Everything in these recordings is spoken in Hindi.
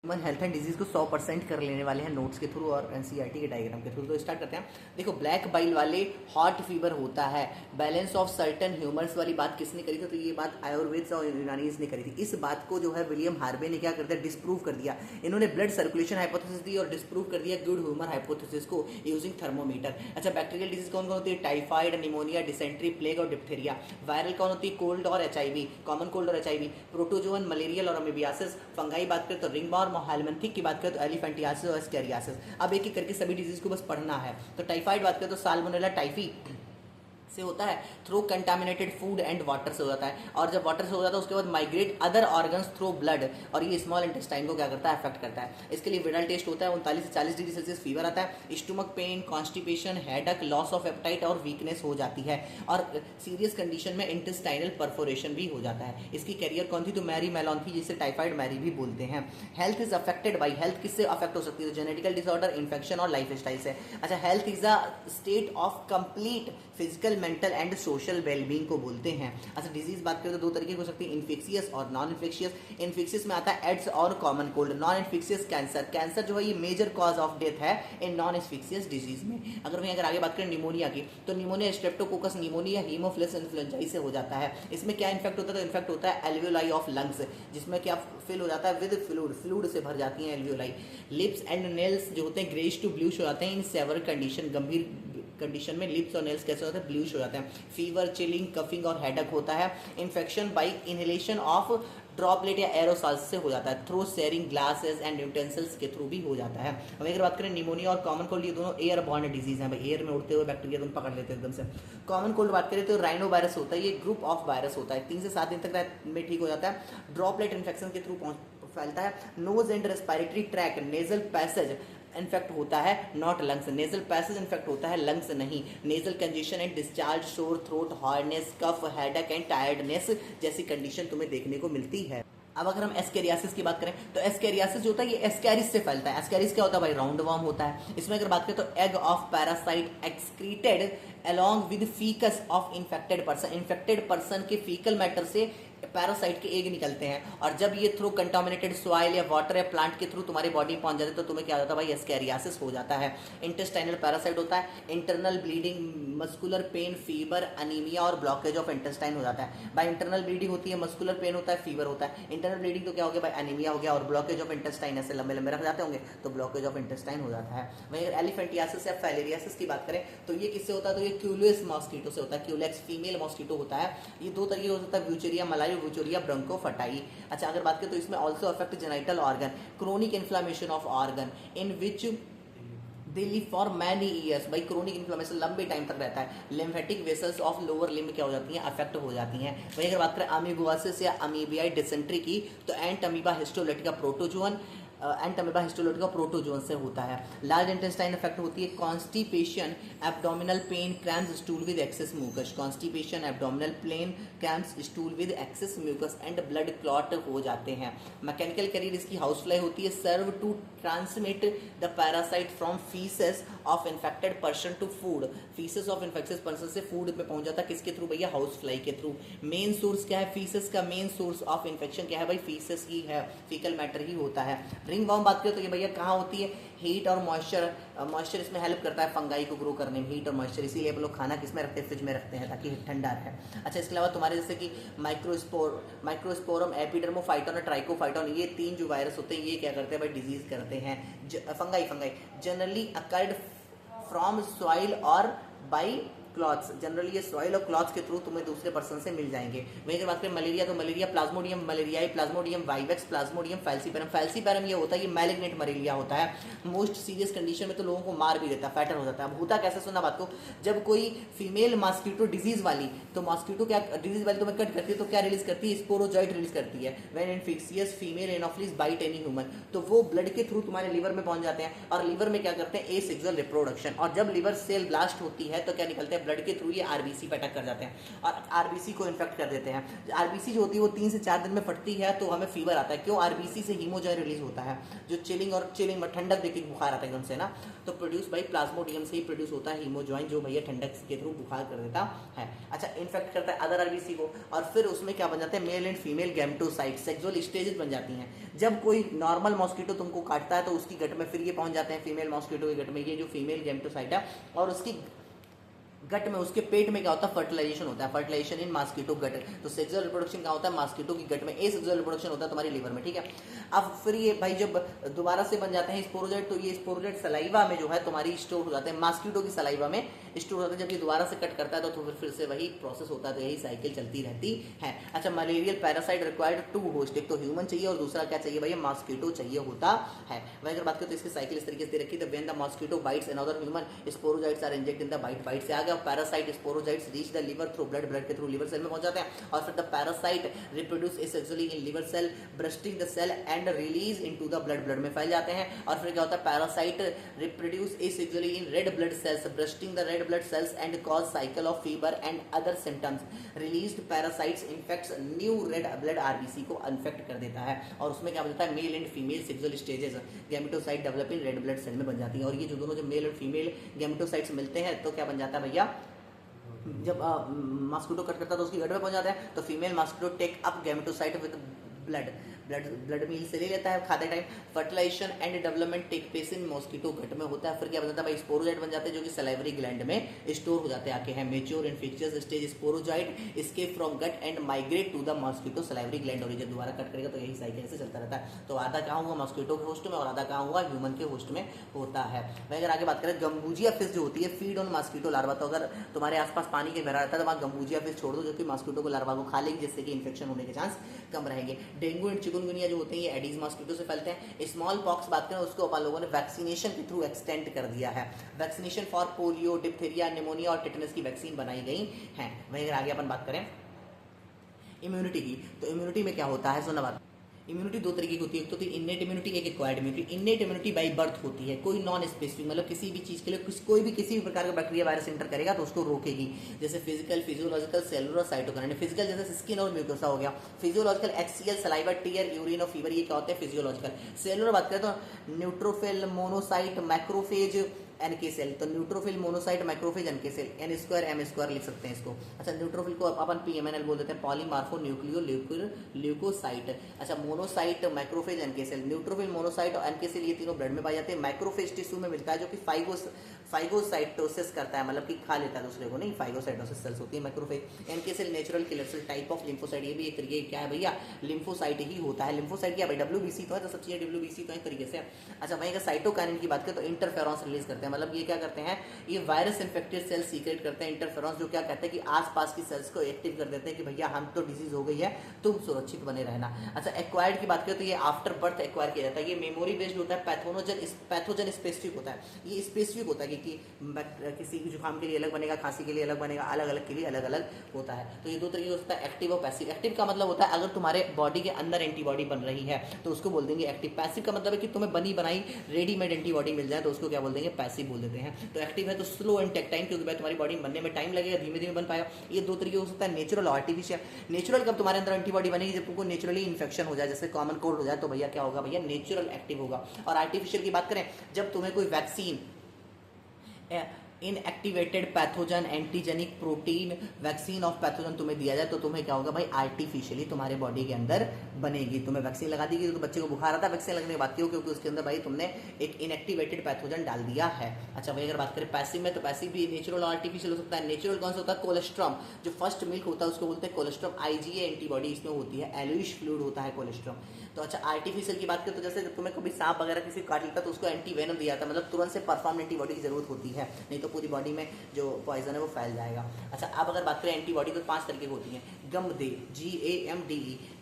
ह्यूमन हेल्थ एंड डिजीज को 100% कर लेने वाले हैं नोट्स के थ्रू और एनसीईआरटी के डायग्राम के थ्रू। तो स्टार्ट करते हैं। देखो, ब्लैक बाइल वाले हॉट फीवर होता है। बैलेंस ऑफ सर्टन ह्यूमर्स वाली बात किसने करी थी? तो ये बात आयुर्वेद और यूनानीज ने करी थी। इस बात को जो है विलियम हार्वे ने क्या कर दिया? डिस्प्रूव कर दिया। इन्होंने ब्लड सर्कुलेशन हाइपोथेसिस दी और डिस्प्रूव कर दिया गुड ह्यूमर हाइपोथेसिस को यूजिंग थर्मोमीटर। अच्छा, बैक्टीरियल डिजीज कौन कौन होती है? टाइफाइड, निमोनिया, डिसेंट्री, प्लेग और डिप्थेरिया। वायरल कौन होती है? कोल्ड और एचआईवी, कॉमन कोल्ड और एचआईवी। प्रोटोजोअन, मलेरियल और अमीबियासिस। फंगाई बात करें तो रिंगवॉर्म और हेलमिंथिक की बात करें तो एलिफेंटियासिस और एस्केरियासिस। अब एक एक करके सभी डिजीज को बस पढ़ना है। तो टाइफाइड बात करें तो साल्मोनेला टाइफी से होता है through contaminated food and water से हो जाता है, और जब वाटर से हो जाता है उसके बाद migrate other organs through blood, और ये स्मॉल इंटेस्टाइन को क्या करता है? अफेक्ट करता है। इसके लिए विरल टेस्ट होता है, 39 से 40 डिग्री सेल्सियस फीवर आता है, stomach pain, constipation, headache, loss of appetite और वीकनेस हो जाती है, और सीरियस कंडीशन में इंटेस्टाइनल परफोरेशन भी हो जाता है। इसकी कैरियर कौन थी? तो मैरी मेलोन थी, जिसे टाइफाइड मैरी भी बोलते हैं। Health is affected by, health किससे अफेक्ट हो सकती है? जेनेटिकल डिसऑर्डर, इन्फेक्शन और लाइफ स्टाइल से। अच्छा, health is a state of complete physical, mental and social wellbeing को बोलते हैं। अच्छा, डिजीज बात करें तो दो तरीके हो सकती है, इन्फेक्शियस और नॉन इन्फेक्शियस। इन्फेक्शियस में आता है एड्स और common cold. Non infectious cancer, cancer जो है ये मेजर कॉज ऑफ डेथ है इन नॉन इन्फेक्शियस डिजीज में। अगर आगे बात करें निमोनिया की, तो निमोनिया स्ट्रेप्टोकोकस निमोनिया हीमोफिलस इन्फ्लुएंजाई से हो जाता है। इसमें क्या इन्फेक्ट होता है? तो इन्फेक्ट होता है एल्वियोलाई ऑफ लंग्स, जिसमें क्या फिल हो जाता है? विद फ्लूइड, फ्लूइड से भर जाती है एल्वियोलाई। लिप्स एंड नेल्स जो होते हैं ग्रेइश टू ब्लूइश हो जाते हैं इन सेवर कंडीशन, गंभीर कंडीशन में लिप्स और नेल्स कैसे होते हैं? ब्लूइश हो जाते हैं। फीवर, चिलिंग, कफिंग और हेडक होता है। Infection by inhalation of droplet या एरोसॉल्स से हो जाता है, through sharing glasses and utensils के थ्रू भी हो जाता है। अब अगर बात करें निमोनिया और कॉमन कोल्ड, ये दोनों एयर बॉर्न डिजीज हैं भाई, एयर में उड़ते हुए बैक्टीरिया तुम पकड़ लेते हैं एकदम से। कॉमन कोल्ड बात करें तो राइनो वायरस होता है, ये ग्रुप ऑफ वायरस होता है, 3 से 7 दिन तक में ठीक हो जाता है, ड्रॉपलेट इन्फेक्शन के थ्रू फैलता है। Nose and respiratory tract, nasal passage infect होता है, not lungs. Nasal passage infect होता है, लंग्स नहीं। Nasal congestion and discharge, sore throat, hardness, cough, headache and tiredness जैसी कंडीशन तुम्हें देखने को मिलती है। अब अगर हम एस्केरियासिस की बात करें तो एस्केरियासिस जो होता है ये एस्कैरिस से फैलता है। एस्कैरिस क्या होता है भाई? राउंड वर्म होता है। इसमें अगर बात करें तो egg of parasite excreted along with faeces of infected person, infected person के फीकल मैटर से पैरासाइट के एग निकलते हैं, और जब ये थ्रू कंटामिनेटेड सॉइल या वाटर या प्लांट के थ्रू तुम्हारी बॉडी में पहुंच जाते हैं तो तुम्हें क्या होता है भाई? एस्कैरियासिस हो जाता है। इंटेस्टाइनल पैरासाइट होता है, internal bleeding, muscular pain, fever, anaemia और ब्लॉकेज ऑफ इंटेस्टाइन हो जाता है। भाई इंटरनल ब्लीडिंग होती है, मस्कुलर पेन होता है, फीवर होता है। इंटरनल ब्लीडिंग तो क्या हो गया भाई? अनीमिया हो गया, और ब्लॉकेज ऑफ इंटेस्टाइन ऐसे लंबे लंबे रख जाते होंगे तो ब्लॉकेज ऑफ इंटेस्टाइन हो जाता है। वहीं एलिफेंटियासिस या फाइलेरियासिस की बात करें तो ये किससे होता है? तो ये क्यूलेक्स मॉस्किटो से होता है। क्यूलेक्स फीमेल मॉस्किटो होता है। ये दो तरीके हो सकता है, व्यूचेरिया मलाई, व्यूचेरिया ब्रोंकोफटाई। अच्छा, अगर बात करें तो इसमें also affect genital organ, chronic inflammation of organ in which they live for many years. भाई क्रोनिक इन्फ्लेमेशन लंबे टाइम तक रहता है। Lymphatic vessels of lower limb क्या हो जाती हैं? अफेक्ट हो जाती हैं। वहीं अगर बात करें अमीबोसिस या अमीबियाई डिसेंट्री की तो Entamoeba histolytica protozoan, Entamoeba histolytica protozoan से होता है। लार्ज इंटेस्टाइन इफेक्ट होती है, constipation, abdominal pain, cramps, stool with excess mucus. Constipation, abdominal pain, cramps, stool with excess mucus and blood clot हो जाते हैं। मैकेनिकल कैरियर इसकी हाउस फ्लाई होती है, serve to transmit the parasite from faeces of infected person to food. Faeces of infected person से फूड में पहुंच जाता है, किसके थ्रू भैया? हाउस फ्लाई के थ्रू। मेन सोर्स क्या है? फीसेस का मेन सोर्स ऑफ इन्फेक्शन क्या है भाई? फीसेस ही है, फीकल मैटर ही होता है। रिंग वर्म बात करें तो ये भैया कहाँ होती है? हीट और मॉइस्चर, मॉइस्चर इसमें हेल्प करता है फंगाई को ग्रो करने में, हीट और मॉइस्चर, इसीलिए हम लोग खाना किसमें रखते हैं? फ्रिज में रखते हैं ताकि ठंडा रहे। अच्छा, इसके अलावा तुम्हारे जैसे कि माइक्रोस्पोरम, एपिडर्मोफाइटन और ट्राइकोफाइटन, ये 3 जो वायरस होते हैं ये क्या करते हैं भाई? डिजीज करते हैं। Fungi generally occurred from soil और बाई क्लॉथ्स, जनरली ये सॉइल और क्लॉथ्स के थ्रू तुम्हें दूसरे पर्सन से मिल जाएंगे। वहीं अगर बात करें मलेरिया तो malaria Plasmodium malariae, Plasmodium vivax, Plasmodium falciparum. Falciparum ये होता है, ये मैलिग्नेंट मलेरिया होता है। मोस्ट सीरियस कंडीशन में तो लोगों को मार भी देता है, फैटर हो जाता है। अब होता कैसे? सुनना बात को, जब कोई फीमेल मॉस्किटो डिजीज वाली, तो मॉस्किटो क्या डिजीज वाली तुम्हें कट करती है तो क्या रिलीज करती है? स्पोरोजॉइट रिलीज करती है। When infectious female anopheles bite any human, तो वो ब्लड के थ्रू तुम्हारे लिवर में पहुंच जाते हैं, और लिवर में क्या करते हैं? Asexual reproduction. और जब लिवर सेल ब्लास्ट होती है तो क्या निकलते हैं? ब्लड के थ्रू ये आरबीसी पे अटैक कर जाते हैं और आरबीसी को इन्फेक्ट कर देते हैं। आरबीसी जो होती है वो 3 से 4 दिन में फटती है तो हमें फीवर आता है। क्यों? आरबीसी से हीमोजॉइन रिलीज होता है जो चिलिंग में ठंडक देके बुखार आता है एकदम से ना, तो प्रोड्यूस बाई प्लाज्मोडियम से ही प्रोड्यूस होता है हीमोजॉइन जो भैया ठंडक के थ्रू बुखार कर देता है। अच्छा, इन्फेक्ट करता है अदर आरबीसी को और फिर उसमें क्या बन जाते हैं, mail and female gametocyte sexual stages बन जाती हैं। जब कोई नॉर्मल मॉस्किटो तुमको काटता है तो उसकी गट में फिर ये पहुंच जाते हैं फीमेल मॉस्किटो के गट में, ये जो फीमेल गैमेटोसाइट है, और उसकी गट में उसके पेट में क्या होता है, फर्टिलाइजेशन होता है, फर्टिलाइजेशन इन मॉस्किटो गट। तो सेक्सुअल रिप्रोडक्शन क्या होता है, मॉस्किटो की गट में। ए सेक्सुअल रिप्रोडक्शन होता है तुम्हारी लीवर में, ठीक है। अब फिर ये भाई जब दोबारा से बन जाते हैं स्पोरोजाइट, तो ये स्पोरोजाइट सलाइवा में जो है तुम्हारी स्टोर हो जाते हैं, मॉस्किटो की सलाइवा में स्टोर होता है। जब ये दोबारा से कट करता है तो फिर से वही प्रोसेस होता है, तो यही साइकिल चलती रहती है। अच्छा, मलेरियल पैरासाइट रिक्वायर्ड 2 होस्ट, एक तो ह्यूमन चाहिए और दूसरा क्या चाहिए भैया, मॉस्किटो चाहिए होता है। वही अगर बात करें तो इसकी साइकिल इस तरीके से रखी है, when the mosquito bites another human sporozoites are inject in the bite से आ गया, parasite sporozoites reach the liver through blood के थ्रू लिवर सेल में पहुंच जाते हैं और फिर the parasite reproduce asexually in liver cell bursting the cell and release into the blood में फैल जाते हैं। और फिर क्या होता है, parasite reproduce asexually in red blood cells bursting the red blood cells and cause cycle of fever and other symptoms. Released parasites infects new red blood RBC को इन्फेक्ट कर देता है और उसमें क्या होता है, male and female sexual stages gametocyte develop in red blood cell में बन जाती है। और ये जो दोनों जो मेल और फीमेल गैमेटोसाइट्स मिलते हैं तो क्या बन जाता है भैया, जब मॉस्किटो कट करता है तो उसकी गट में पहुंच जाता है, तो female mosquito take up gametocyte with blood meal से ले लेता है खाते time. Fertilisation and development take place in mosquito gut में होता है। फिर क्या बनता है भाई, स्पोरोजाइट बन जाते हैं जो कि सलाइवरी ग्लैंड में स्टोर हो जाते हैं आके हैं। Mature infectious stage sporozoite escape from gut and migrate to the mosquito salivary gland, और जब दोबारा कट करेगा तो यही साइकिल ऐसे चलता रहता है। तो आधा कहाँ हुआ मॉस्किटो के होस्ट में और आधा कहाँ हुआ ह्यूमन के होस्ट में होता है। मैं अगर आगे बात करें, गम्बूजिया फिश जो होती है फीड ऑन मॉस्किटो लार्वा, तो अगर तुम्हारे आसपास पानी के भरा रहता है तो वहाँ गम्बूजिया फिश छोड़ दो जो कि मॉस्किटो को लार्वा को खा लेगी, जिससे कि इन्फेक्शन होने के चांस कम रहेंगे। डेंगू एंड चिकनगुनिया जो होते हैं ये एडीज मॉस्किटो से फैलते हैं। स्मॉल पॉक्स बात करें उसको अपन लोगों ने वैक्सीनेशन के थ्रू एक्सटेंड कर दिया है। Vaccination for polio, diphtheria, pneumonia और टिटनेस की वैक्सीन बनाई गई है। वहीं अगर आगे अपन बात करें इम्यूनिटी की, तो इम्यूनिटी में क्या होता है, सुना बात। इम्यूनिटी 2 तरीके की होती है, एक तो इन्नेट इम्यूनिटी, एक acquired immunity. Innate immunity by birth होती है, कोई नॉन स्पेसिफिक, मतलब किसी भी चीज़ के लिए कोई भी किसी भी प्रकार का बैक्टीरिया वायरस एंटर करेगा तो उसको रोकेगी। जैसे physical, physiological, cellular, cytokine. Physical जैसे स्किन और म्यूकोसा हो गया। Physiological HCl, saliva, tear, urine और फीवर, ये क्या होते हैं फिजियोलॉजिकल। सेलुलर बात करें तो neutrophil, monocyte, macrophage, NK cell. तो neutrophil, monocyte, microphage, NK cell, N2 M2 लिख सकते हैं इसको। अच्छा, न्यूट्रोफिल को अपन PMNL बोल देते हैं, पॉलीमार्फो न्यूक्लियो ल्यूकोसाइट। अच्छा, monocyte, microphage, NK cell. Neutrophil, monocyte और एनके सेल ये तीनों ब्लड में पाए जाते हैं। माइक्रोफेज टिश्यू में मिलता है जो कि फाइगोसाइटोसिस करता है, मतलब कि खा लेता है दूसरे को, नहीं फाइगोसाइटोसिस सेल्स होती है microphage. NK cell natural killer cell, type of lymphocyte, ये भी एक तरीके क्या है भैया, लिम्फोसाइट ही होता है। लिम्फोसाइट क्या भाई, WBC तो है, तो सब चीजें WBC तो है तरीके से। अच्छा, वहीं अगर साइटोकाइनिन की बात करें तो इंटरफेरॉन्स रिलीज करते हैं, मतलब ये क्या करते हैं, ये वायरस इन्फेक्टेड सेल सीक्रेट करते हैं इंटरफेरॉन्स, जो क्या कहते हैं कि आसपास की सेल्स को एक्टिव कर देते हैं कि भैया हम तो डिजीज हो गई है, तुम सुरक्षित बने रहना। अच्छा, एक्वायर्ड की बात करें तो ये आफ्टर बर्थ एक्वायर किया जाता है। ये मेमोरी बेस्ड होता है, पैथोजन स्पेसिफिक होता है। ये स्पेसिफिक होता है कि किसी की जुकाम के लिए अलग बनेगा, खांसी के लिए अलग बनेगा, अलग अलग के लिए अलग अलग होता है। तो ये 2 तरीके होता है, एक्टिव और पैसिव। एक्टिव का मतलब होता है अगर तुम्हारे बॉडी के अंदर एंटीबॉडी बन रही है तो उसको बोल देंगे एक्टिव। पैसिव का मतलब है कि तुम्हें बनी बनाई रेडीमेड एंटीबॉडी मिल जाए तो उसको क्या बोल देंगे, पैसिव बोल देते हैं। तो एक्टिव है तो स्लो एंड टेक टाइम, क्योंकि भाई तुम्हारी बॉडी बनने में टाइम लगेगा, धीमे धीमे बन पाएगा। ये 2 तरीके हो सकता है, नेचुरल और आर्टिफिशियल। नेचुरल कब तुम्हारे अंदर एंटीबॉडी बनेगी, जब तुमको नेचुरली इन्फेक्शन हो जाए, जैसे कॉमन कोल्ड हो जाए, तो भैया क्या होगा भैया, नेचुरल एक्टिव होगा। और आर्टिफिशियल की बात करें, जब तुम्हें कोई vaccine inactivated pathogen antigenic protein vaccine of pathogen तुम्हें दिया जाए तो तुम्हें क्या होगा भाई, आर्टिफिशियली तुम्हारे बॉडी के अंदर बनेगी। तुम्हें वैक्सीन लगा दी, तो बच्चे को बुखार आता है, वैक्सीन लगने के बाद क्यों, क्योंकि उसके अंदर भाई तुमने एक इनएक्टिवेटेड पैथोजन डाल दिया है। अच्छा भाई, अगर बात करें पैसिव में, तो पैसिव भी नेचुरल और आर्टिफिशियल हो सकता है। नेचुरल कौन सा होता है, कोलेस्ट्रॉम, जो फर्स्ट मिल्क होता है उसको बोलते हैं कोलेस्ट्रॉम। IgA एंटीबॉडी इसमें होती है, एलोइश फ्लूइड होता है कोलेस्ट्रॉम। तो अच्छा, आर्टिफिशियल की बात करें तो जैसे तुम्हें कभी सांप वगैरह किसी काट लेता तो उसको एंटीवेनम दिया था, मतलब तुरंत से परफॉर्म एंटीबॉडी की जरूरत होती है, नहीं तो पूरी बॉडी में जो पॉइजन है वो फैल जाएगा। अच्छा, अब अगर बात करें एंटीबॉडी तो 5 तरीके की होती हैं। गमदे, GAMDE,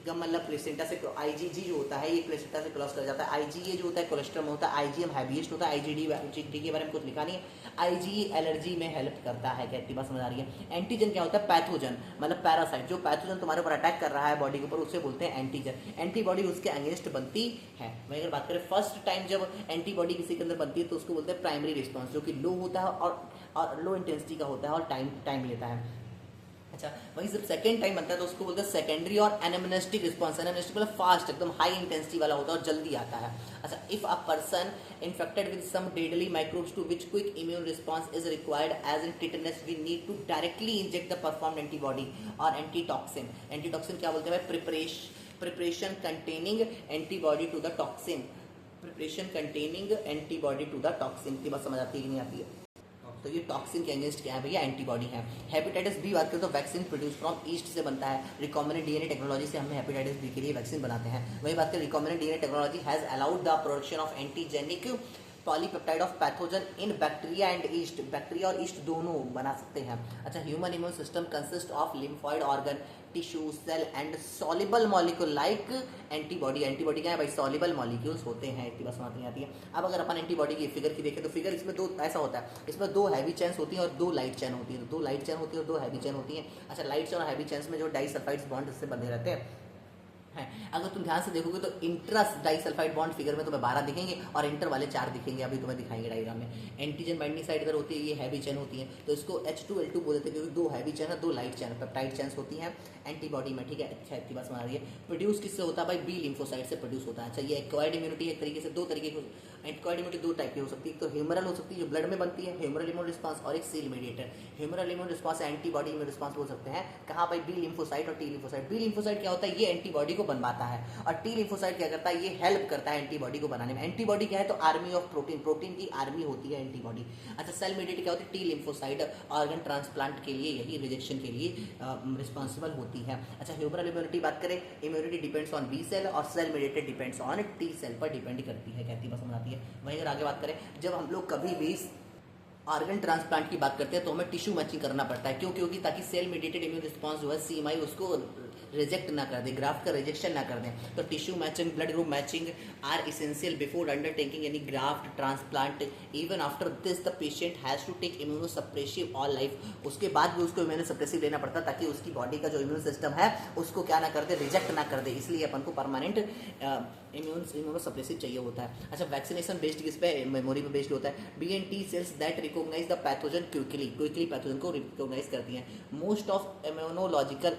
गम मतलब प्लेसेंटा से, आईजीजी जो होता है ये प्लेसेंटा से क्रॉस कर जाता है। आईजीए जो होता है कोलेस्ट्रॉल में होता है, आईजीएम हैवीएस्ट होता है, आईजीडी के बारे में कुछ लिखा नहीं है। आईजी एलर्जी में हेल्प करता है, कहती बात समझ आ रही है। एंटीजन क्या होता है? पैथोजन मतलब पैरासाइट, जो पैथोजन तुम्हारे ऊपर अटैक कर रहा है बॉडी के ऊपर उसे बोलते हैं एंटीजन। एंटीबॉडी उसके अगेंस्ट बनती है। वहीं अगर बात करें फर्स्ट टाइम जब एंटीबॉडी किसी के अंदर बनती है तो उसको बोलते हैं प्राइमरी रिस्पॉन्स, जो कि लो होता है और लो इंटेंसिटी का होता है और टाइम लेता है। अच्छा, वहीं जब सेकंड टाइम बनता है तो उसको बोलते हैं सेकेंडरी और एनामनेस्टिक रिस्पॉन्स। एनामनेस्टिक मतलब फास्ट, एकदम हाई इंटेंसिटी वाला होता है और जल्दी आता है। अच्छा, if a person infected with some deadly microbes to which quick immune response is required as in tetanus, we need to directly inject the performed antibody और एंटीटॉक्सिन। एंटीटॉक्सिन क्या बोलते हैं? Preparation containing antibody to the toxin. Preparation containing antibody to the toxin की बात समझ आती है कि नहीं आती है? तो ये टॉक्सिन के अगेंस्ट क्या है भैया? एंटीबॉडी है। हेपेटाइटिस बी बात करें तो वैक्सीन प्रोड्यूस फ्रॉम ईस्ट से बनता है। रिकॉम्बिनेंट डीएनए टेक्नोलॉजी से हम हेपेटाइटिस बी के लिए वैक्सीन बनाते हैं। वही बात करें recombinant DNA technology has allowed the production of antigenic polypeptide of pathogen in bacteria and yeast. Bacteria और ईस्ट दोनों बना सकते हैं। अच्छा, human immune system consist of lymphoid organ, tissue, cell and soluble molecule like antibody. Antibody क्या है भाई? सॉल्युबल मॉलिक्यूल्स होते हैं। इतनी बात समझ नहीं आती है। अब अगर अपन एंटीबॉडी की फिगर की देखें तो फिगर इसमें दो ऐसा होता है, इसमें दो हैवी चेन्स होती हैं और दो लाइट चेन होती है। दो लाइट चेन होती है और दो हैवी चेन होती है। अच्छा, लाइट चेन और हैवी चेन्स में जो डाइसल्फाइड्स बॉन्ड इससे बंधे रहते हैं। अगर तुम ध्यान से देखोगे तो इंट्रस डाइसल्फाइड बॉन्ड फिगर में तुम्हें 12 दिखेंगे और इंटर वाले 4 दिखेंगे। अभी तुम्हें दिखाएंगे डायग्राम में। एंटीजन बाइंडिंग साइड इधर होती है, ये हैवी चेन होती है, तो इसको H2L2 बोलते हैं क्योंकि दो हैवी चेन है, दो लाइट चेन पेप्टाइड चेन्स होती हैं एंटीबॉडी में। ठीक है, अच्छा इतनी बात समझ रही है। प्रोड्यूस किससे होता है भाई? बी लिम्फोसाइट से प्रोड्यूस होता है। अच्छा, ये एक्वायर्ड इम्यूनिटी एक तरीके से दो तरीके की एक्वायर्ड इम्यूनिटी दो टाइप की हो सकती है। तो ह्यूमरल हो सकती है जो ब्लड में बनती है, ह्यूमरल इम्यून रिस्पांस, और एक cell mediator. Humoral immune response antibody immune response बोल सकते हैं। कहाँ भाई? बी लिम्फोसाइट और टी लिम्फोसाइट। बी लिम्फोसाइट क्या होता है? ये एंटीबॉडी को बनवाता है और टी लिम्फोसाइट क्या करता है? ये हेल्प करता है एंटीबॉडी को बनाने में। एंटीबॉडी क्या है? तो आर्मी ऑफ प्रोटीन, प्रोटीन की आर्मी होती है एंटीबॉडी। अच्छा, सेल मीडिएटर क्या होती है? टी लिम्फोसाइट ऑर्गन ट्रांसप्लांट के लिए, यही रिजेक्शन के लिए रिस्पॉन्सिबल होती है। अच्छा, ह्यूमरल इम्यूनिटी बात करें, immunity depends on B cell और cell mediated depends on T cell पर डिपेंड करती है। कहती है समझ आती है। वहीं अगर आगे बात करें, जब हम लोग कभी भी ऑर्गन ट्रांसप्लांट की बात करते हैं तो हमें टिश्यू मैचिंग करना पड़ता है। क्यों? क्योंकि ताकि सेल मीडिएटेड इम्यून रिस्पांस जो है सीएमआई उसको रिजेक्ट ना कर दे, ग्राफ्ट का रिजेक्शन ना कर दें। तो tissue matching, blood group matching are essential before undertaking any graft transplant. Even after this the patient has to take immunosuppressive all life. उसके बाद भी उसको इम्यूनोसप्रेसिव लेना पड़ता है ताकि उसकी बॉडी का जो इम्यून सिस्टम है उसको क्या ना कर दे? रिजेक्ट ना कर दे। इसलिए अपन को परमानेंट इम्यूनोसप्रेसिव चाहिए होता है। अच्छा, वैक्सीनेशन बेस्ड किस पे? मेमोरी पे बेस्ड होता है। B and T cells that recognise the pathogen quickly pathogen को रिकॉग्नाइज करती हैं। Most of immunological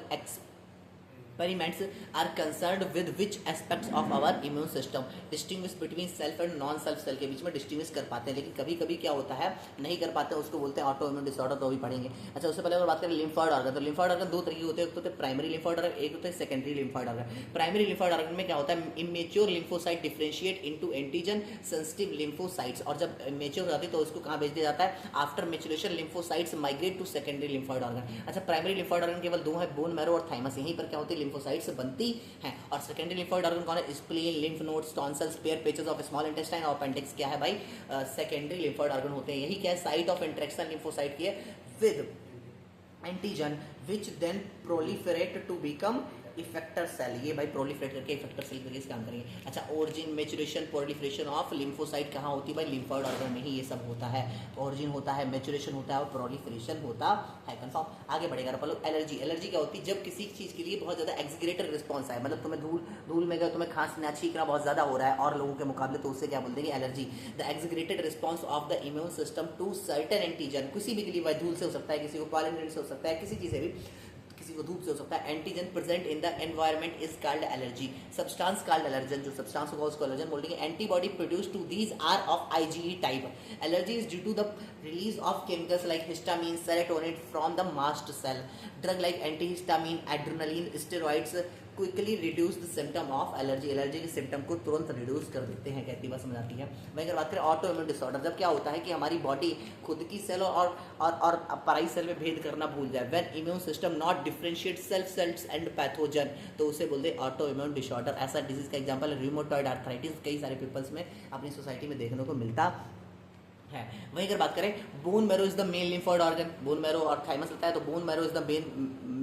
experiments are concerned with which aspects of our immune system, distinguish between self and non self cell के बीच में डिस्टिंग्विश कर पाते हैं। लेकिन कभी कभी क्या होता है नहीं कर पाते हैं, उसको बोलते हैं ऑटो इम्यून डिसऑर्डर। तो भी पढ़ेंगे। अच्छा, उससे पहले अगर बात करें लिम्फॉइड ऑर्गन, तो लिम्फॉइड ऑर्गन दो तरीके होते हैं, एक तो होते हैं प्राइमरी लिम्फॉइड ऑर्गन, एक होता है secondary lymphoid organ. Primary lymphoid organ में क्या होता है? Immature lymphocyte differentiate into antigen sensitive lymphocytes, और जब मेच्योर हो जाती है तो उसको कहाँ भेज दिया जाता है? After maturation lymphocytes migrate to secondary lymphoid organ. अच्छा, प्राइमरी लिम्फॉइड ऑर्गन केवल दो है, बोन मैरो और थाइमस। यहीं पर क्या होती है? लिम्फोसाइट्स बनती हैं। और सेकेंडरी लिम्फॉइड ऑर्गन कौन है? Spleen, lymph nodes, tonsils, pair patches of small intestine और अपेंडिक्स क्या है भाई? सेकेंडरी लिम्फॉइड ऑर्गन होते हैं। यही क्या है? साइट ऑफ इंटरेक्शन लिम्फोसाइट की है with antigen which then proliferate to become effector cell. ये भाई प्रोलिफरेट करके इफेक्टर सेल करके काम करेंगे। अच्छा, origin, maturation, proliferation of lymphocyte कहाँ होती है भाई? लिम्फॉइड ऑर्गन में ही ये सब होता है। ओरिजिन होता है, मैचुरेशन होता है और प्रोलिफरेशन होता है। कंफर्म? आगे बढ़ेगा अपन लोग। एलर्जी, एलर्जी क्या होती है? जब किसी चीज़ के लिए बहुत ज़्यादा एक्सिग्रेटर रिस्पॉन्स आए, मतलब तुम्हें धूल में गए, तुम्हें खांसना छींकना बहुत ज़्यादा हो रहा है और लोगों के मुकाबले, तो उससे क्या बोलते हैं? Allergy. The exaggerated response of the immune system to certain antigen. किसी भी के लिए भाई धूल से हो सकता है, किसी को पॉलन से हो सकता है, किसी चीज़ से भी, किसी को धूप से हो सकता है। Antigen present in the environment is called allergy. Substance called allergen, जो सब्सटेंस होगा उसको एलर्जन बोलेंगे। Antibody produce to these are of IgE type. Allergy is due to the release of chemicals like histamine, serotonin from the mast cell. Drug like antihistamine, adrenaline, steroids quickly reduce the symptom of allergy. Allergy के सिम्टम को तुरंत रिड्यूस कर देते हैं। कहती बात समझ आती है। वहीं अगर बात करें ऑटो इम्यून डिसऑर्डर, जब क्या होता है कि हमारी बॉडी खुद की सेल और पराई सेल में भेद करना भूल जाए, when immune system not differentiate self cells and pathogen, तो उसे बोलते हैं ऑटो इम्यून डिसऑर्डर। ऐसा डिजीज का एग्जांपल है रूमेटॉइड आर्थराइटिस। कई सारे पीपल्स में अपनी सोसाइटी में देखने को मिलता है। वहीं अगर बात करें bone marrow is the main lymphoid organ, bone marrow और थाइमस लगता है, तो bone marrow is the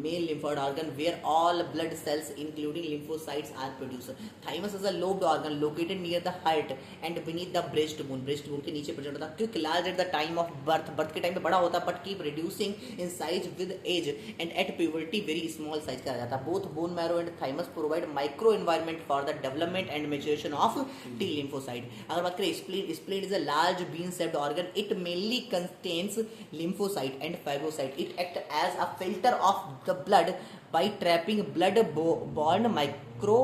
main lymphoid organ where all blood cells including lymphocytes are produced. Thymus is a lobed organ located near the heart and beneath the breastbone. breastbone के नीचे प्रेजेंट होता है. Quick large at the time of birth. birth के टाइम पे बड़ा होता है but keep reducing in size with age and at puberty very small size का आ जाता है. Both bone marrow and thymus provide micro environment for the development and maturation of T lymphocyte. अगर बात करें spleen, spleen is a large bean shaped organ. It mainly contains lymphocyte and phagocyte. It acts as a filter of the blood by trapping blood borne micro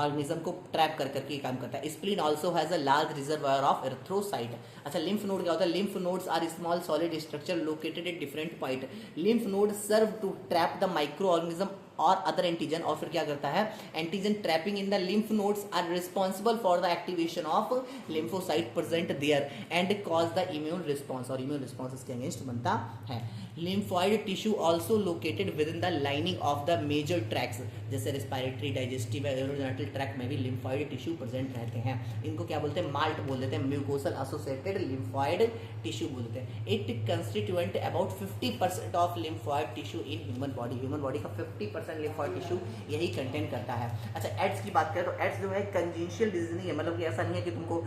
organism को ट्रैप कर करके काम करता है. Spleen also has a large reservoir of erythrocyte. अच्छा, लिम्फ नोड क्या होता है? Lymph nodes are small solid structure located at different point. Lymph node serve to trap the micro organism और अदर एंटीजन. और फिर क्या करता है? Antigen trapping in the lymph nodes are responsible for the activation of lymphocyte present there and cause the immune response. और इम्यून रिस्पॉन्स इसके अगेंस्ट बनता है. Lymphoid tissue also located within the lining of the major tracts. जैसे रेस्पिरेटरी, डाइजेस्टिव, यूरिनरी ट्रैक में भी लिम्फॉइड टिश्यू प्रेजेंट रहते हैं. इनको क्या बोलते हैं? माल्ट बोल देते हैं. म्यूकोसल एसोसिएटेड लिम्फॉइड टिश्यू बोलते हैं. It constituent about 50% of lymphoid tissue in human body. Human body का 50% लिम्फॉइड टिश्यू यही कंटेन करता है. अच्छा, एड्स की बात करें तो एड्स जो है कंजेनिशियल डिजीज नहीं है. मतलब कि ऐसा नहीं है कि तुमको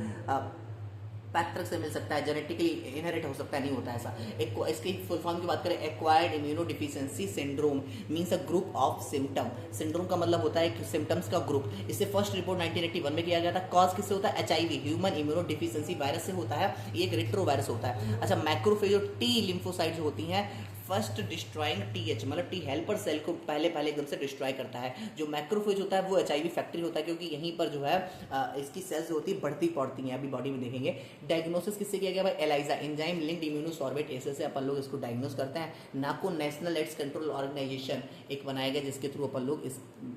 पैतृक से मिल सकता है, जेनेटिकली इनहेरिट हो सकता है, नहीं होता है ऐसा. इसकी फुल फॉर्म की बात करें, acquired immunodeficiency syndrome means a group of symptom. Syndrome का मतलब होता है कि सिम्टम्स का ग्रुप. इससे फर्स्ट रिपोर्ट 1981 में किया गया था. कॉज किससे होता है? HIV ह्यूमन इम्यूनोडिफिशियंसी वायरस से होता है. ये एक रेट्रो वायरस होता है. अच्छा, मैक्रोफेज और टी लिम्फोसाइट्स होती हैं फर्स्ट डिस्ट्रॉइंग TH, मतलब टी हेल्पर सेल को पहले एकदम से डिस्ट्रॉय करता है. जो मैक्रोफेज होता है वो HIV फैक्ट्री होता है, क्योंकि यहीं पर जो है इसकी सेल्स जो होती है बढ़ती पड़ती हैं. अभी बॉडी में देखेंगे. डायग्नोसिस किससे किया गया भाई? एलाइजा एंजाइम लिंक्ड इम्यूनोसॉर्बेट एसे से अपन लोग इसको डायग्नोस करते हैं. नाको नेशनल एड्स कंट्रोल ऑर्गेनाइजेशन एक बनाया गया जिसके थ्रू अपन लोग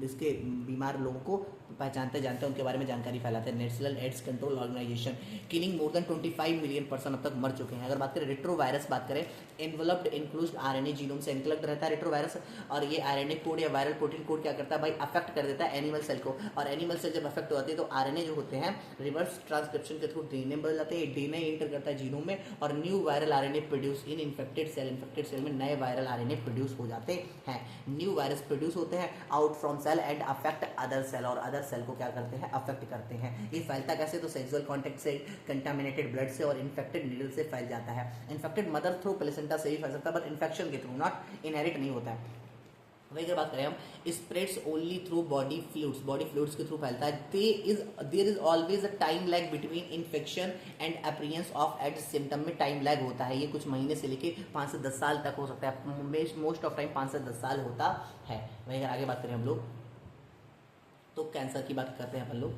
इसके बीमार लोगों को पहचानते जानते हैं, उनके बारे में जानकारी फैलाते हैं. National AIDS Control Organisation. Killing more than 25 million person अब तक मर चुके हैं. अगर बात करें रेट्रो वायरस, बात करें एनवलप्ड इंक्लूड RNA जीनोम से एनक्लप्ड रहता है रेट्रो वायरस. और ये RNA कोड या वायरल प्रोटीन कोड क्या करता है भाई? अफेक्ट कर देता है एनिमल सेल को. और एनिमल सेल जब अफेक्ट हो जाती है तो RNA जो होते हैं रिवर्स ट्रांसक्रिप्शन के थ्रू DNA बदल जाते हैं. DNA एंटर करता है जीनोम में और new viral RNA produce in infected cell. Infected cell में नए वायरल RNA प्रोड्यूस हो जाते हैं. न्यू वायरस प्रोड्यूस होते हैं out from cell and affect other cell. और अदर सेल को क्या करते हैं? अफेक्ट करते हैं. ये फैलता कैसे? तो सेक्सुअल कॉन्टैक्ट से, कंटामिनेटेड ब्लड से और इन्फेक्टेड नीडल से फैल जाता है. इन्फेक्टेड मदर थ्रू प्लेसेंटा से भी फैल सकता है, बट इन्फेक्शन के थ्रू, नॉट इनहेरिट नहीं होता है. वही अगर बात करें हम, spreads only through body fluids. Body fluids के थ्रू फैलता है. There is always a time lag between infection and appearance of AIDS symptom. में टाइम लैग होता है. ये कुछ महीने से लेके 5 से 10 साल तक हो सकता है. मोस्ट ऑफ टाइम 5 से 10 साल होता है. वही अगर आगे बात करें हम लोग तो कैंसर की बात करते हैं अपन लोग.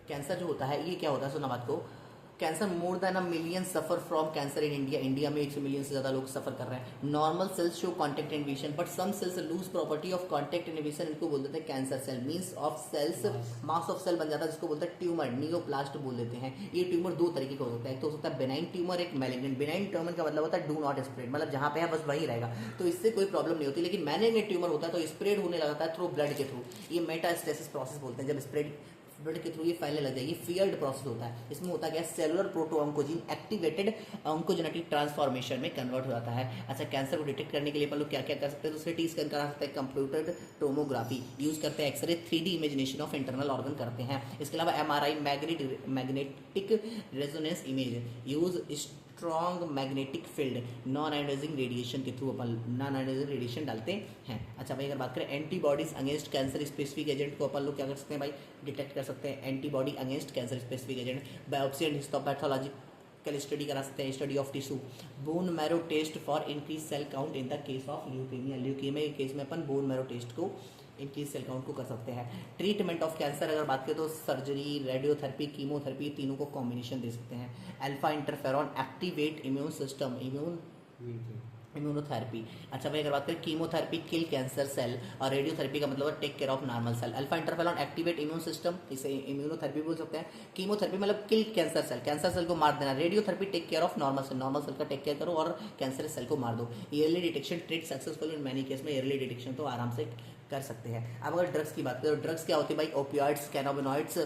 कैंसर जो होता है ये क्या होता है? सुना बात को. Cancer more than a million suffer from cancer in India. India में 100 मिलियन से ज़्यादा लोग सफर कर रहे हैं. Normal cells show contact inhibition but some cells lose property of contact inhibition. इनको बोल देते हैं cancer cell. Means of cells mass of cell बन जाता है जिसको बोलते हैं ट्यूमर. नियोप्लास्ट बोल देते हैं. ये ट्यूमर दो तरीके का हो सकता है. एक तो हो सकता है बेनाइन ट्यूमर, एक मैलिग्नेंट. बेनाइन ट्यूमर का मतलब होता है डू नॉट स्प्रेड, मतलब जहाँ पे है बस वही रहेगा, तो इससे कोई प्रॉब्लम नहीं होती. लेकिन मैलिग्नेंट ट्यूमर होता है तो स्प्रेड होने लगता है थ्रू ब्लड के थ्रू. ये मेटास्टेसिस प्रोसेस बोलते हैं. जब स्प्रेड ब्लड के थ्रू ये फैलने लग जाएगी. फियर्ड प्रोसेस होता है. इसमें होता क्या है? Cellular proto oncogene activated oncogenetic transformation में कन्वर्ट हो जाता है. अच्छा, कैंसर को डिटेक्ट करने के लिए अपन लोग क्या क्या कर सकते हैं? तो CT स्कैन करा सकते हैं, कंप्यूटर टोमोग्राफी यूज करते हैं, x-ray 3D imagination of internal organ करते हैं. इसके अलावा MRI magnetic resonance image use strong magnetic field non ionising radiation के थ्रू अपन नॉन आयोनाइजिंग रेडिएशन डालते हैं. अच्छा भाई, अगर बात करें antibodies against cancer specific agent को अपन लोग क्या कर सकते हैं भाई? डिटेक्ट कर सकते हैं. Antibody against cancer specific agent. Biopsy and histopathological study करा सकते हैं. Study of tissue. Bone marrow test for increase cell count in the case of leukaemia. Leukaemia के केस में अपन बोन मैरो टेस्ट को इंक्रीज सेल काउंट को कर सकते हैं. ट्रीटमेंट ऑफ कैंसर अगर बात करें तो सर्जरी, रेडियोथेरेपी, कीमोथेरेपी, तीनों को कॉम्बिनेशन दे सकते हैं. Alpha interferon activate immune system. Immunotherapy. अच्छा भाई, अगर बात करें कीमोथेरेपी किल कैंसर सेल और रेडियोथेरेपी का मतलब take care of normal cell. Alpha interferon activate immune system, इसे इम्यूनोथेरेपी बोल सकते हैं. कीमोथेरेपी मतलब किल कैंसर सेल को मार देना. Radiotherapy take care of normal cell का टेक केयर करो और कैंसर सेल को मार दो. Early detection treat successful in many case में. ईयरली डिटेक्शन तो आराम से कर सकते हैं. अब अगर ड्रग्स की बात करें तो ड्रग्स क्या होती है भाई? ओपियॉइड्स, कैनाबिनॉइड्स,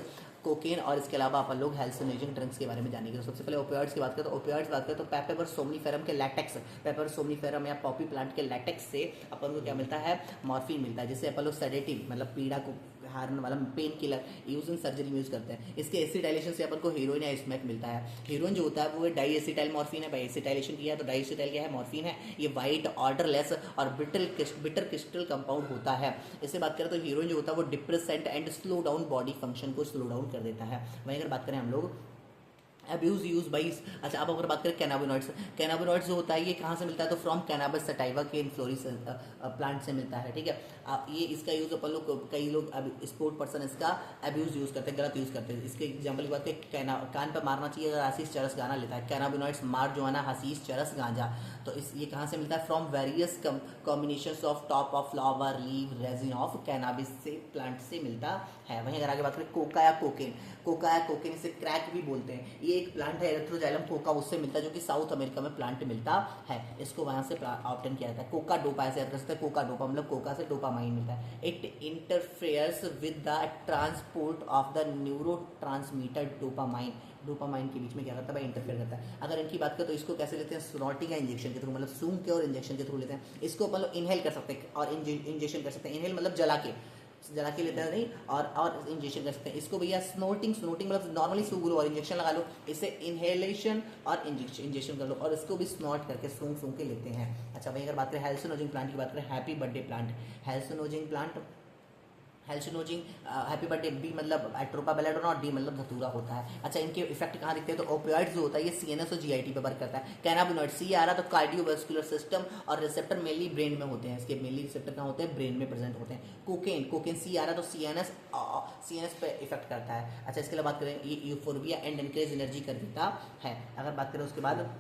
कोकेन और इसके अलावा अपन लोग हेल्यूसिनोजेनिक ड्रग्स के बारे में जानेंगे। तो सबसे पहले ओपियोइड्स की बात करें तो ओपियोइड्स बात करें तो पेपर सोमनीफेरम के लैटेक्स, पेपर सोमनीफेरम या पॉपी प्लांट के लैटेक्स से अपन को क्या मिलता है, मॉर्फिन मिलता है, जिससे अपन लोग सेडेटिव मतलब पीड़ा को हारने वाला pain killer use in surgery में यूज करते हैं। इसके एसिटाइलेशन से अपन को हीरोइन या स्मैक मिलता है। हीरोइन जो होता है वो डाई एसिटाइल मॉर्फिन है, भाई एसिटाइलेशन किया है तो डाई एसिटाइल क्या है, मॉर्फिन है। ये वाइट ऑर्डरलेस और बिटर क्रिस्टल कंपाउंड होता है। इससे बात करें तो हीरोइन जो होता है वो depressant and slow down body function को स्लो डाउन कर देता है। वहीं अगर बात करें हम लोग अब्यूज यूज बाई, अच्छा अब अगर बात करें कैनाबिनॉइड्स, कैनाबिनॉइड्स जो होता है ये कहाँ से मिलता है, तो फ्रॉम कैनाबिस सटाइवा के इन्फ्लोरिस प्लांट से मिलता है, ठीक है। ये इसका यूज अपन लोग कई लोग स्पोर्ट पर्सन इसका अब्यूज यूज करते हैं, गलत यूज करते हैं। इसके एग्जाम्पल की बात करें कान पर मारना चाहिए अगर हसीस चरस गाना लेता है, कैनाबिनॉइड्स मारजुआना हसीस चरस गांजा। तो इस ये कहाँ से मिलता है, from various combination of top of flower leave resin of cannabis से प्लांट से मिलता है। वहीं अगर आगे बात करें कोका या कोकेन, कोका या कोकेन इसे क्रैक भी बोलते हैं। ये एक प्लांट है एरिथ्रोजाइलम कोका, उससे मिलता है जो कि साउथ अमेरिका में प्लांट मिलता है। इसको वहां से ऑब्टेन किया जाता है। कोका डोपा ऐसे याद कर सकते हैं, कोका डोपा मतलब कोका से डोपामाइन मिलता है। It interferes with the transport of the neurotransmitter dopamine, dopamine के बीच में क्या करता है भाई, इंटरफेयर करता है। अगर इनकी बात करें तो इसको कैसे लेते हैं, स्नॉटिंग या इंजेक्शन के थ्रू, मतलब सूंघ के और इंजेक्शन के थ्रू लेते हैं। इसको मतलब इनहेल कर सकते हैं और इंजेक्शन कर सकते हैं। इनहेल मतलब जला के लेते हैं नहीं, और इंजेक्शन कर सकते हैं। इसको भैया स्नोटिंग मतलब नॉर्मली सूंघ लो और इंजेक्शन लगा लो, इसे इनहेलेशन और इंजेक्शन कर लो, और इसको भी स्नॉट करके सूंघ के लेते हैं। अच्छा वहीं अगर बात करें हेल्यूसिनोजेनिक प्लांट की बात करें, happy birthday plant, hallucinogenic plant hallucinogenic happy birthday B मतलब एट्रोपा बेलेडोना और डी मतलब धतूरा होता है। अच्छा इनके इफेक्ट कहाँ दिखते हैं, तो ओपियोइड्स जो होता है ये सीएनएस और जीआईटी पे वर्क करता है। कैनाबिनॉइड सी आ रहा तो कार्डियोवास्कुलर सिस्टम और रिसेप्टर मेनली ब्रेन में होते हैं, इसके मेनली रिसेप्टर कहाँ होते हैं, ब्रेन में प्रेजेंट होते हैं। कोकेन सी आ रहा तो सीएनएस पे इफेक्ट करता है। अच्छा इसके लिए बात करें ये यूफोर्बिया एंड इनक्रीज एनर्जी कर देता है। अगर बात करें उसके बाद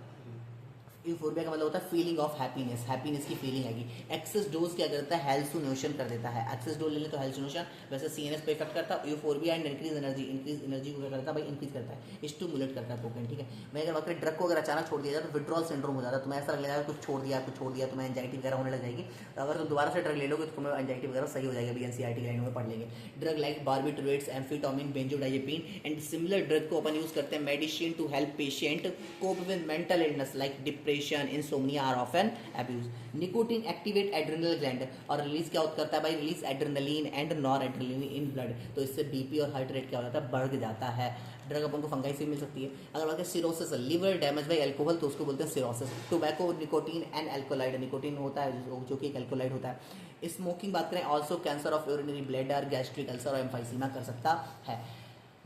यूफोर्बिया का मतलब होता है फीलिंग ऑफ हैप्पीनेस, हैप्पीनेस की फीलिंग आएगी। एक्सेस डोज क्या करता है, हेल्यूसिनेशन कर देता है। एक्सेस डोज ले ले तो हेल्यूसिनेशन, वैसे सीएनएस पे इफेक्ट करता है। यूफोर्बिया एंड इंक्रीज एनर्जी को क्या करता है भाई, इंक्रीज करता है, स्टिमुलेट करता है कोकेन, ठीक है। मैं अगर बात करें ड्रग को अगर अचानक छोड़ दिया जाए तो विड्रॉल सिंड्रोम हो जाता है। तुम्हें ऐसा लगेगा कुछ छोड़ दिया तुम्हें एंजाइटी वगैरह होने लग जाएगी। तो अगर तुम दोबारा से ड्रग ले लोगे तो तुम्हें एंजाइटी वगैरह सही हो जाएगा, एनसीईआरटी लाइनों में पढ़ लेंगे। Drug like barbiturates, amphetamine, benzodiazepine and similar drug को अपन यूज करते हैं medicine to help patient cope with mental illness like depression, insomnia or often abuse. Nicotine activate adrenal gland और रिलीज क्या करता है भाई, release adrenaline and noradrenaline in blood, तो इससे बीपी और हार्ट रेट क्या हो जाता है, बढ़ जाता है। ड्रग अपन को फंगाई से मिल सकती है। अगर बात करें cirrhosis, liver damage by alcohol, तो उसको बोलते हैं cirrhosis. Tobacco, nicotine and alkaloid, nicotine होता है जो कि एक एल्कोलाइड होता है। स्मोकिंग बात करें also cancer of urinary bladder, gastric ulcer और एम्फाइसीमा कर सकता है।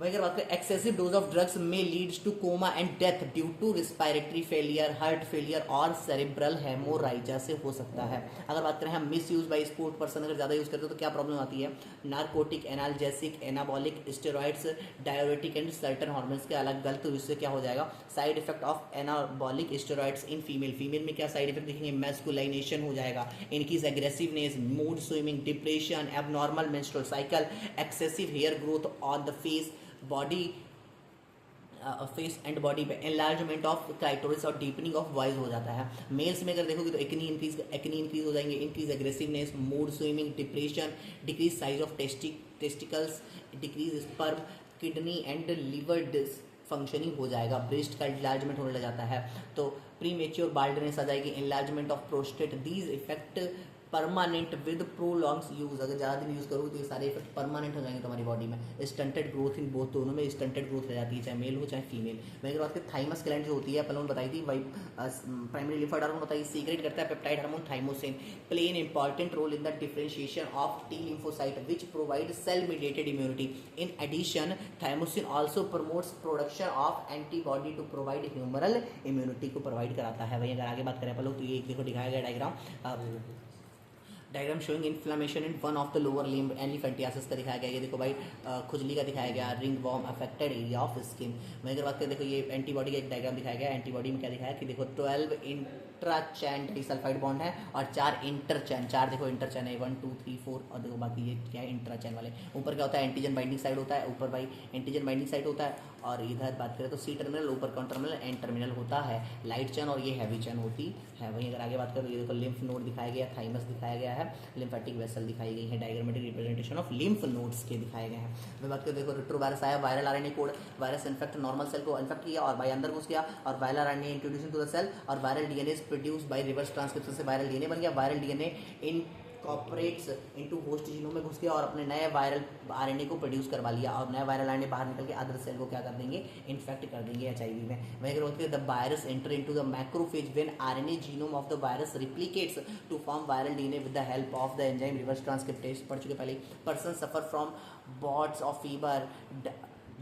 वही अगर बात करें एक्सेसिव डोज ऑफ ड्रग्स में leads to coma and death due to respiratory failure, heart failure और सेरेब्रल हेमोराइजा से हो सकता है। अगर बात करें हम misuse by sport person अगर ज़्यादा यूज़ करते हो तो क्या प्रॉब्लम आती है, narcotic, analgesic, anabolic, steroids, diuretic and certain hormones के अलग गलत यूज से क्या हो जाएगा, side effect of anabolic steroids in female में क्या साइड इफेक्ट दिखेंगे, मैस्कुलाइनेशन हो जाएगा, इनकी aggressiveness, mood swinging, depression, abnormal menstrual cycle, excessive hair growth on the face and body पे, एनलार्जमेंट ऑफ क्लाइटोरिस और डीपनिंग ऑफ वॉइस हो जाता है। मेल्स में अगर देखोगे तो एक्नी इंक्रीज हो जाएंगे, increase aggressiveness, mood swinging, depression, decrease size of testicles, decrease sperm, kidney and liver dysfunctioning हो जाएगा, ब्रेस्ट का इन्लार्जमेंट होने लग जाता है, तो प्री मेच्योर बाल्डनेस आ जाएगी, enlargement of prostate. These effect permanent with prolongs use, अगर ज़्यादा दिन यूज़ करोगे तो ये सारे इफेक्ट परमानेंट हो जाएंगे तुम्हारी बॉडी में। स्टंटेड ग्रोथ इन बोथ, दोनों में स्टंटेड ग्रोथ रह जाती है, चाहे मेल हो चाहे फीमेल। मैं अगर बात करें थाइमस ग्लैंड जो होती है अपन बताई थी भाई, प्राइमरी लिम्फोइड हार्मोन होता है, सीक्रेट करता है peptide hormone thymosin, play an important role in the differentiation of T lymphocyte which provide cell mediated immunity. In addition thymosin also promotes production of antibody to provide humoral immunity को प्रोवाइड कराता है। वहीं अगर आगे बात करें अपन लोग तो ये देखो दिखाया गया diagram showing inflammation in one of the lower limb, elephantiasis का दिखाया गया। ये देखो भाई खुजली का दिखाया गया, ringworm affected area of skin. वहीं अगर बात करें देखो ये एंटीबॉडी का एक डायग्राम दिखाया गया। एंटीबॉडी में क्या दिखाया कि देखो 12 इंट्राचैन डाइसल्फाइड बॉन्ड है और 4 इंटरचैन, 4 देखो इंटरचैन है, 1 2 3 4 और देखो बाकी ये क्या है इंट्राचैन वाले। ऊपर क्या होता है एंटीजन बाइंडिंग साइड होता है, ऊपर भाई एंटीजन बाइंडिंग साइड होता है, और इधर बात करें तो सी टर्मिनल, ऊपर कौन टर्मिनल, एन टर्मिनल होता है, लाइट चैन और ये हैवी चैन होती है। वहीं अगर आगे बात करें तो ये देखो लिम्फ नोड दिखाया गया, थाइमस दिखाया गया है, लिम्फेटिक वेसल दिखाई गई है, diagrammatic representation of lymph nodes के दिखाए गए हैं। मैं बात करूँ, देखो रेट्रोवायरस आया, viral RNA code, virus infect normal cell को इन्फेक्ट किया और भाई अंदर घुस गया और viral RNA introduce to the cell और viral DNA is produce by reverse transcription से वायरल डीएनए बन गया। Viral DNA incorporates into host genome में घुस गया और अपने नए वायरल आरएनए को प्रोड्यूस करवा लिया और नया वायरल आरएनए बाहर निकल के अदर सेल को क्या कर देंगे, इन्फेक्ट कर देंगे एचआईवी में। वहीं अगर बोलते हैं the virus enter into the macrophage when RNA genome of the virus replicates to form viral DNA with the help of the enzyme reverse transcriptase पढ़ चुके पहले। Person suffer from bouts of fever,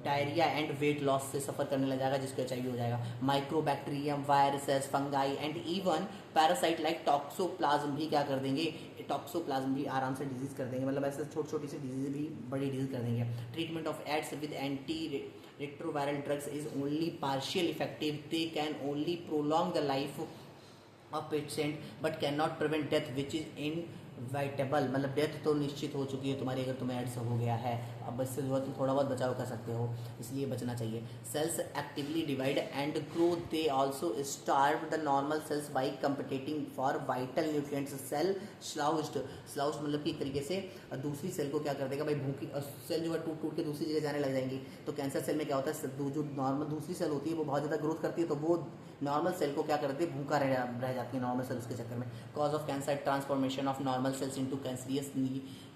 diarrhoea and weight loss से सफ़र करने लग जाएगा जिसको एचआईवी हो जाएगा। Mycobacterium, viruses, fungi and even parasite like toxoplasma भी क्या कर देंगे, टॉक्सोप्लाज्म भी आराम से डिजीज कर देंगे, मतलब ऐसे छोटी छोटी सी डिजीज भी बड़ी डिजीज कर देंगे। Treatment of AIDS with anti retroviral drugs is only partial effective, they can only prolong the life of patient but can not prevent death which is inevitable, मतलब डेथ तो निश्चित हो चुकी है तुम्हारी अगर तुम्हें एड्स हो गया है, अब इससे जो है तुम थोड़ा बहुत बचाव कर सकते हो, इसलिए बचना चाहिए। Cells actively divide and grow, they also starve the normal cells by competing for vital nutrients. Cell sloughed मतलब कि एक तरीके से दूसरी सेल को क्या कर देगा भाई, भूखी सेल जो है टूट टूट के दूसरी जगह जाने लग जाएंगी। तो कैंसर सेल में क्या होता है, जो नॉर्मल दूसरी सेल होती है वो बहुत ज़्यादा ग्रोथ करती है तो वो नॉर्मल सेल को क्या करती है, भूखा रह जाती है नॉर्मल सेल्स के चक्कर में। Cause of cancer, transformation of normal cells into cancerous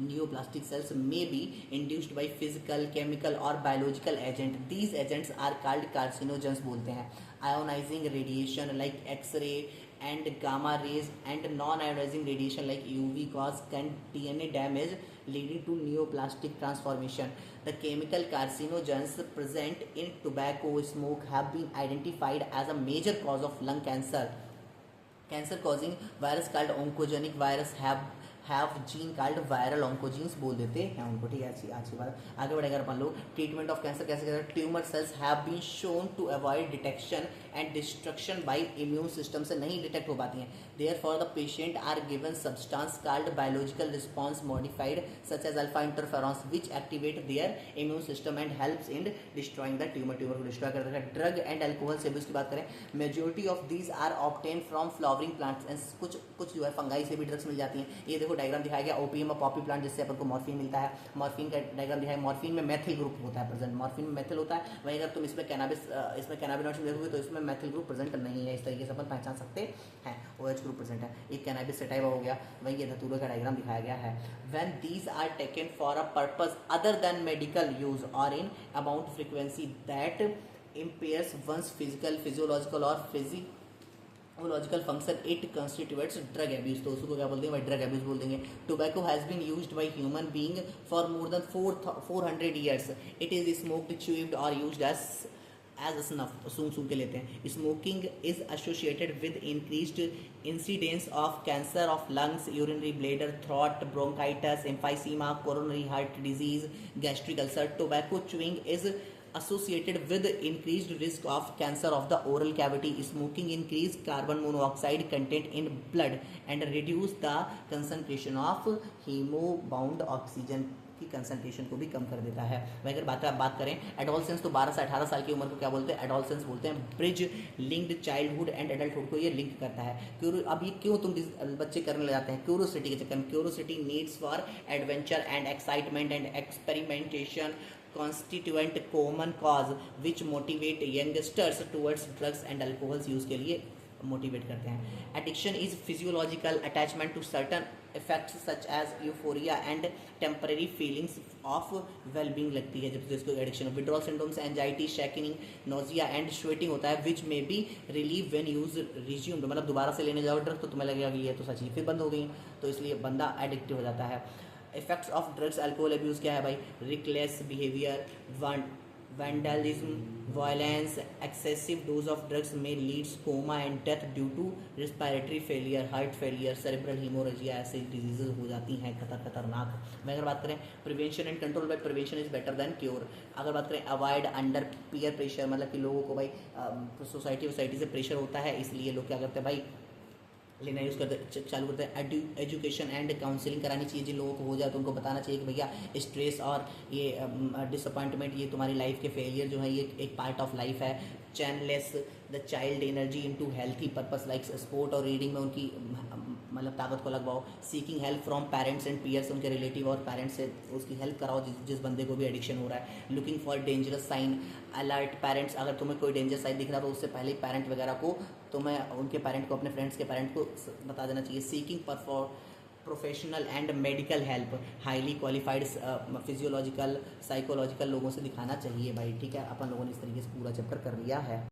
neoplastic cells may be induced by physical, chemical or biological agent. These agents are called carcinogens बोलते हैं। Ionizing radiation like X-ray and gamma rays and non-ionizing radiation like UV cause DNA damage leading to neoplastic transformation. The chemical carcinogens present in tobacco smoke have been identified as a major cause of lung cancer. Cancer causing virus called oncogenic virus have gene called viral oncogenes बोल देते हैं उनको, ठीक है। अच्छी बात। आगे बढ़ेगा अपन लोग, ट्रीटमेंट ऑफ कैंसर कैसे करते हैं। Tumour cells have been shown to avoid detection and destruction by immune system से नहीं डिटेक्ट हो पाती हैं। Therefore the patient are given substance called biological response modified such as alpha interferons which activate their immune system and helps in destroying the tumour को डिस्ट्रॉय कर देता है। ड्रग एंड अल्कोहल से भी उसकी बात करें, majority of these are obtain from flowering plants and कुछ जो है फंगाई से भी ड्रग्स मिल जाती हैं। ये देखो डायग्राम दिखाया गया, ओपीएम और पॉपी प्लांट जिससे अपन को मॉर्फिन मिलता है। मॉर्फिन का डायग्राम दिखाया, मॉर्फिन में मेथिल ग्रुप होता है प्रेजेंट, मॉर्फिन में मेथिल होता है। वहीं अगर तुम इसमें कैनाबिनॉइड्स देखोगे तो इसमें मेथिल ग्रुप प्रेजेंट नहीं है, इस तरीके से अपन पहचान सकते हैं। OH ग्रुप प्रेजेंट है, एक कैनाबिस सेटाइवा हो गया। वहीं ये धतूरे का डायग्राम दिखाया गया है। When these are taken for a purpose other than medical use और in amount frequency that impairs one's physiological और physiological function, it constitutes drug abuse. तो उसको क्या बोलते हैं भाई, ड्रग एब्यूज बोल देंगे। Tobacco has been used by human being for more than 400 years. It is smoked, chewed और यूज्ड एज स्नफ, सूंघ के लेते हैं। Smoking is associated with increased incidence of cancer of lungs, urinary bladder, throat, bronchitis, emphysema, coronary heart disease, gastric ulcer. Tobacco chewing is associated with increased risk of cancer of the oral cavity. Smoking increase carbon monoxide content in blood and reduce the concentration of hemo-bound oxygen की कंसंट्रेशन को भी कम कर देता है। वह अगर बात करें एडोलसेंस, तो 12 से 18 साल की उम्र को क्या बोलते हैं, एडोलसेंस बोलते हैं। Bridge linked childhood and adulthood को ये लिंक करता है। अब ये क्यों तुम बच्चे करने लग जाते हैं, क्यूरोसिटी के चक्कर में। Curiosity needs for adventure and excitement and experimentation constituent common cause which motivate youngsters towards drugs and alcohols use के लिए मोटिवेट करते हैं। Addiction is physiological attachment to certain effects such as euphoria and temporary feelings of wellbeing लगती है जब इसको एडिक्शन। विड्रॉल सिंड्रोम से anxiety, shaking, nausea and sweating होता है which may be relieve when use resumed, मतलब दोबारा से लेने जाओ ड्रग तो तुम्हें लगेगा कि ये तो सच ही फिर बंद हो गई, तो इसलिए बंदा एडिक्टिव हो जाता है। Effects of drugs alcohol abuse क्या है भाई, रिकलेस behaviour, vandalism, violence, excessive dose of drugs may leads coma and death due to respiratory failure, heart failure, cerebral hemorrhage, ऐसे डिजीजेज हो जाती हैं खतरनाक। मैं अगर बात करें prevention and control, by prevention is better than cure. अगर बात करें अवॉइड अंडर पीयर प्रेशर, मतलब कि लोगों को भाई सोसाइटी से प्रेशर होता है इसलिए लोग क्या करते हैं भाई लेना यूज़ करते चालू करते हैं। एजुकेशन एंड काउंसलिंग करानी चाहिए, जिन लोगों को हो जाए तो उनको बताना चाहिए कि भैया स्ट्रेस और ये डिसअपॉइंटमेंट ये तुम्हारी लाइफ के फेलियर जो है ये एक पार्ट ऑफ लाइफ है। Channelise the child energy into healthy purpose like sport और रीडिंग में उनकी मतलब ताकत को लगवाओ। Seeking help from parents and peers, उनके रिलेटिव और पेरेंट्स से उसकी हेल्प कराओ जिस बंदे को भी एडिक्शन हो रहा है। Looking for dangerous sign, alert parents, अगर तुम्हें कोई डेंजर साइन दिख रहा है तो उससे पहले ही पेरेंट वगैरह को, तुम्हें उनके पेरेंट को, अपने फ्रेंड्स के पेरेंट को बता देना चाहिए। Seeking professional and medical help, highly qualified physiological psychological लोगों से दिखाना चाहिए भाई, ठीक है। अपन लोगों ने इस तरीके से पूरा चैप्टर कर लिया है।